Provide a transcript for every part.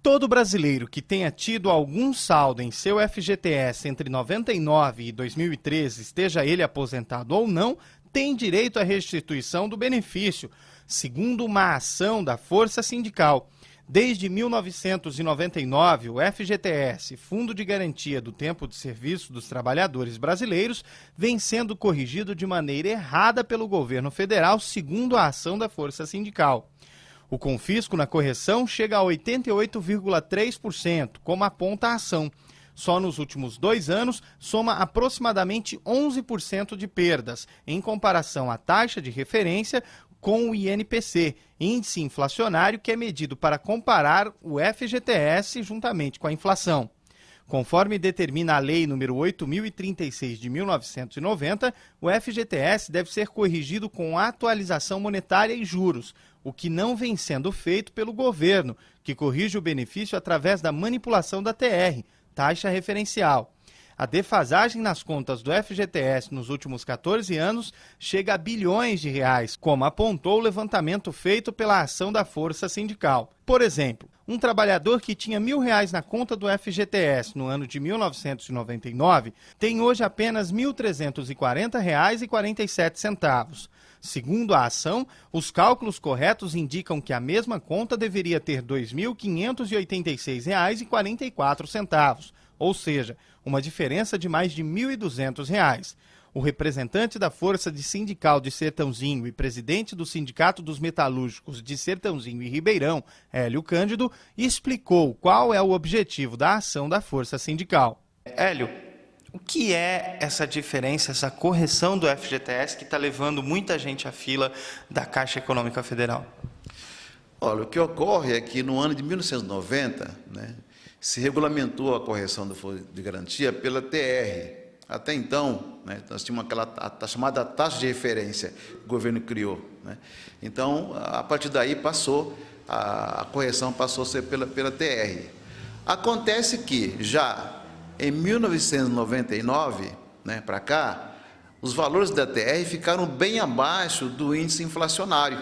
Todo brasileiro que tenha tido algum saldo em seu FGTS entre 99 e 2013, esteja ele aposentado ou não, tem direito à restituição do benefício, segundo uma ação da Força Sindical. Desde 1999, o FGTS, Fundo de Garantia do Tempo de Serviço dos Trabalhadores Brasileiros, vem sendo corrigido de maneira errada pelo governo federal, segundo a ação da Força Sindical. O confisco na correção chega a 88,3%, como aponta a ação. Só nos últimos 2 anos, soma aproximadamente 11% de perdas, em comparação à taxa de referência com o INPC, índice inflacionário que é medido para comparar o FGTS juntamente com a inflação. Conforme determina a Lei nº 8.036 de 1990, o FGTS deve ser corrigido com atualização monetária e juros, o que não vem sendo feito pelo governo, que corrige o benefício através da manipulação da TR, taxa referencial. A defasagem nas contas do FGTS nos últimos 14 anos chega a bilhões de reais, como apontou o levantamento feito pela ação da Força Sindical. Por exemplo, um trabalhador que tinha R$1.000 na conta do FGTS no ano de 1999 tem hoje apenas R$ 1.340,47. Segundo a ação, os cálculos corretos indicam que a mesma conta deveria ter R$ 2.586,44, ou seja, uma diferença de mais de R$ 1.200. O representante da Força Sindical de Sertãozinho e presidente do Sindicato dos Metalúrgicos de Sertãozinho e Ribeirão, Hélio Cândido, explicou qual é o objetivo da ação da Força Sindical. Hélio, o que é essa diferença, essa correção do FGTS que está levando muita gente à fila da Caixa Econômica Federal? Olha, o que ocorre é que no ano de 1990, se regulamentou a correção do Fundo de Garantia pela TR. Até então, nós tínhamos a chamada taxa de referência que o governo criou. Então, a partir daí a correção passou a ser pela TR. Acontece que já em 1999, para cá, os valores da TR ficaram bem abaixo do índice inflacionário,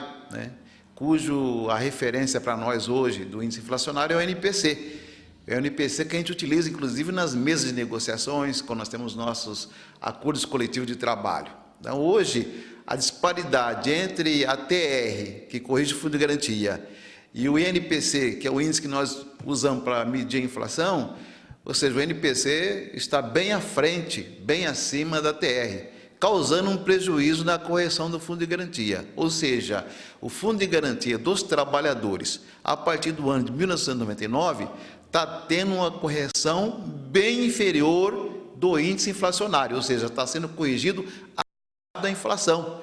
cujo a referência para nós hoje do índice inflacionário é o INPC. É o INPC que a gente utiliza, inclusive, nas mesas de negociações, quando nós temos nossos acordos coletivos de trabalho. Então, hoje, a disparidade entre a TR, que corrige o Fundo de Garantia, e o INPC, que é o índice que nós usamos para medir a inflação, ou seja, o INPC está bem à frente, bem acima da TR, causando um prejuízo na correção do Fundo de Garantia. Ou seja, o Fundo de Garantia dos Trabalhadores, a partir do ano de 1999, está tendo uma correção bem inferior do índice inflacionário, ou seja, está sendo corrigido da inflação,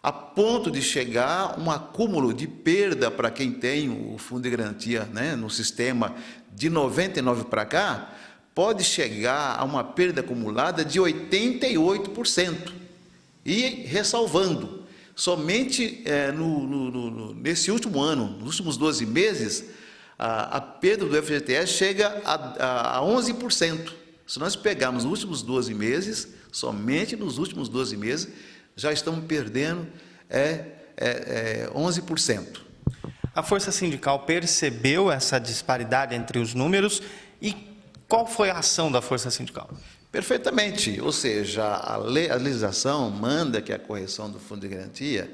a ponto de chegar um acúmulo de perda para quem tem o Fundo de Garantia no sistema de 99 para cá, pode chegar a uma perda acumulada de 88%. E, ressalvando, somente nesse último ano, nos últimos 12 meses, a perda do FGTS chega a 11%. Se nós pegarmos os últimos 12 meses, somente nos últimos 12 meses, já estamos perdendo 11%. A Força Sindical percebeu essa disparidade entre os números e qual foi a ação da Força Sindical? Perfeitamente, ou seja, a legislação manda que a correção do Fundo de Garantia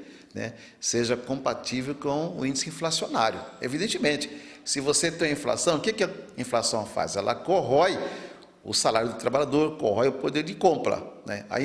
seja compatível com o índice inflacionário. Evidentemente, se você tem inflação, o que a inflação faz? Ela corrói o salário do trabalhador, corrói o poder de compra. A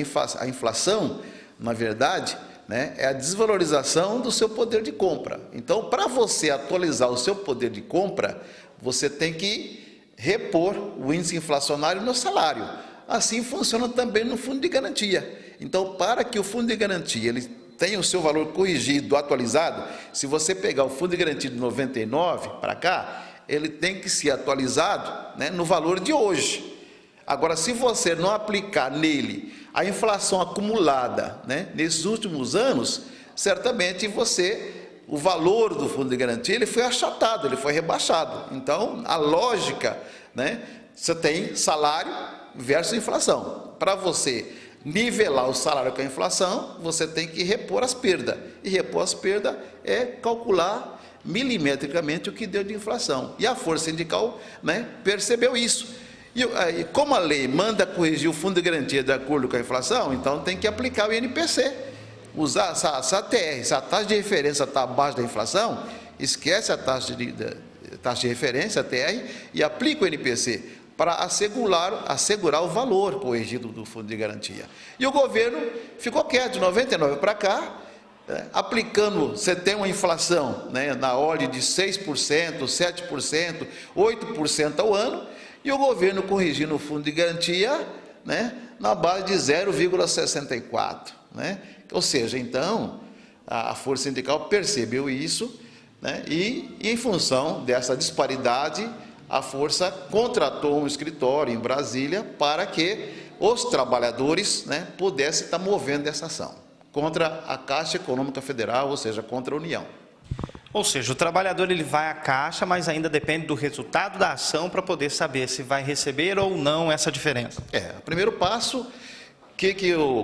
inflação, na verdade, é a desvalorização do seu poder de compra. Então, para você atualizar o seu poder de compra, você tem que repor o índice inflacionário no salário. Assim funciona também no Fundo de Garantia. Então, para que o Fundo de Garantia ele tenha o seu valor corrigido, atualizado, se você pegar o Fundo de Garantia de 99 para cá, ele tem que ser atualizado no valor de hoje. Agora, se você não aplicar nele a inflação acumulada nesses últimos anos, certamente o valor do Fundo de Garantia ele foi achatado, ele foi rebaixado. Então, a lógica, você tem salário versus inflação. Para você nivelar o salário com a inflação, você tem que repor as perdas. E repor as perdas é calcular milimetricamente o que deu de inflação. E a força sindical, né, percebeu isso. E como a lei manda corrigir o fundo de garantia de acordo com a inflação, então tem que aplicar o INPC. Usar essa TR, se a taxa de referência está abaixo da inflação, esquece a taxa de referência, a TR, e aplica o INPC para assegurar o valor corrigido do fundo de garantia. E o governo ficou quieto, de 99 para cá, aplicando, você tem uma inflação, né, na ordem de 6%, 7%, 8% ao ano, e o governo corrigindo o fundo de garantia, né, na base de 0,64%. Né? Ou seja, então, a força sindical percebeu isso, né, e em função dessa disparidade, a força contratou um escritório em Brasília para que os trabalhadores, né, pudessem estar movendo essa ação contra a Caixa Econômica Federal, ou seja, contra a União. Ou seja, o trabalhador ele vai à Caixa, mas ainda depende do resultado da ação para poder saber se vai receber ou não essa diferença. O primeiro passo,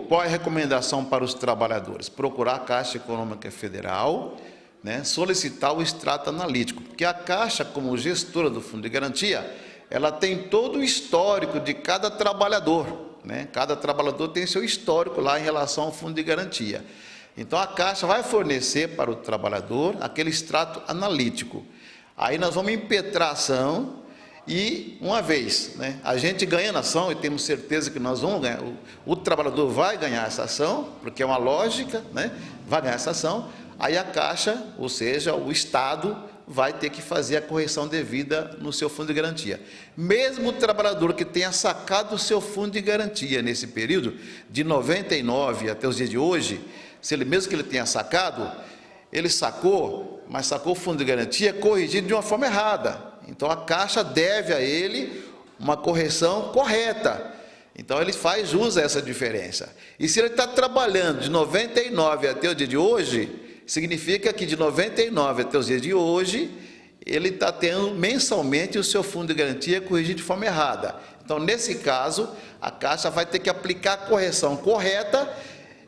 qual é a recomendação para os trabalhadores? Procurar a Caixa Econômica Federal, né, solicitar o extrato analítico, porque a Caixa, como gestora do Fundo de Garantia, ela tem todo o histórico de cada trabalhador, né? Cada trabalhador tem seu histórico lá em relação ao Fundo de Garantia. Então, a Caixa vai fornecer para o trabalhador aquele extrato analítico. Aí nós vamos impetrar a ação e, uma vez, né, a gente ganhando a ação, e temos certeza que nós vamos ganhar, o trabalhador vai ganhar essa ação, porque é uma lógica, né, vai ganhar essa ação, aí a Caixa, ou seja, o Estado, vai ter que fazer a correção devida no seu fundo de garantia. Mesmo o trabalhador que tenha sacado o seu fundo de garantia nesse período, de 99 até os dias de hoje, mesmo que ele tenha sacado, ele sacou, mas sacou o fundo de garantia corrigido de uma forma errada. Então, a Caixa deve a ele uma correção correta. Então, ele faz jus a essa diferença. E se ele está trabalhando de 99 até o dia de hoje, significa que de 99 até os dias de hoje, ele está tendo mensalmente o seu fundo de garantia corrigido de forma errada. Então, nesse caso, a Caixa vai ter que aplicar a correção correta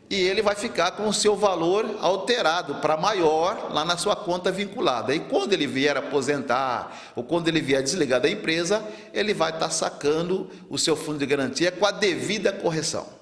e ele vai ficar com o seu valor alterado para maior lá na sua conta vinculada. E quando ele vier aposentar ou quando ele vier desligar da empresa, ele vai estar sacando o seu fundo de garantia com a devida correção.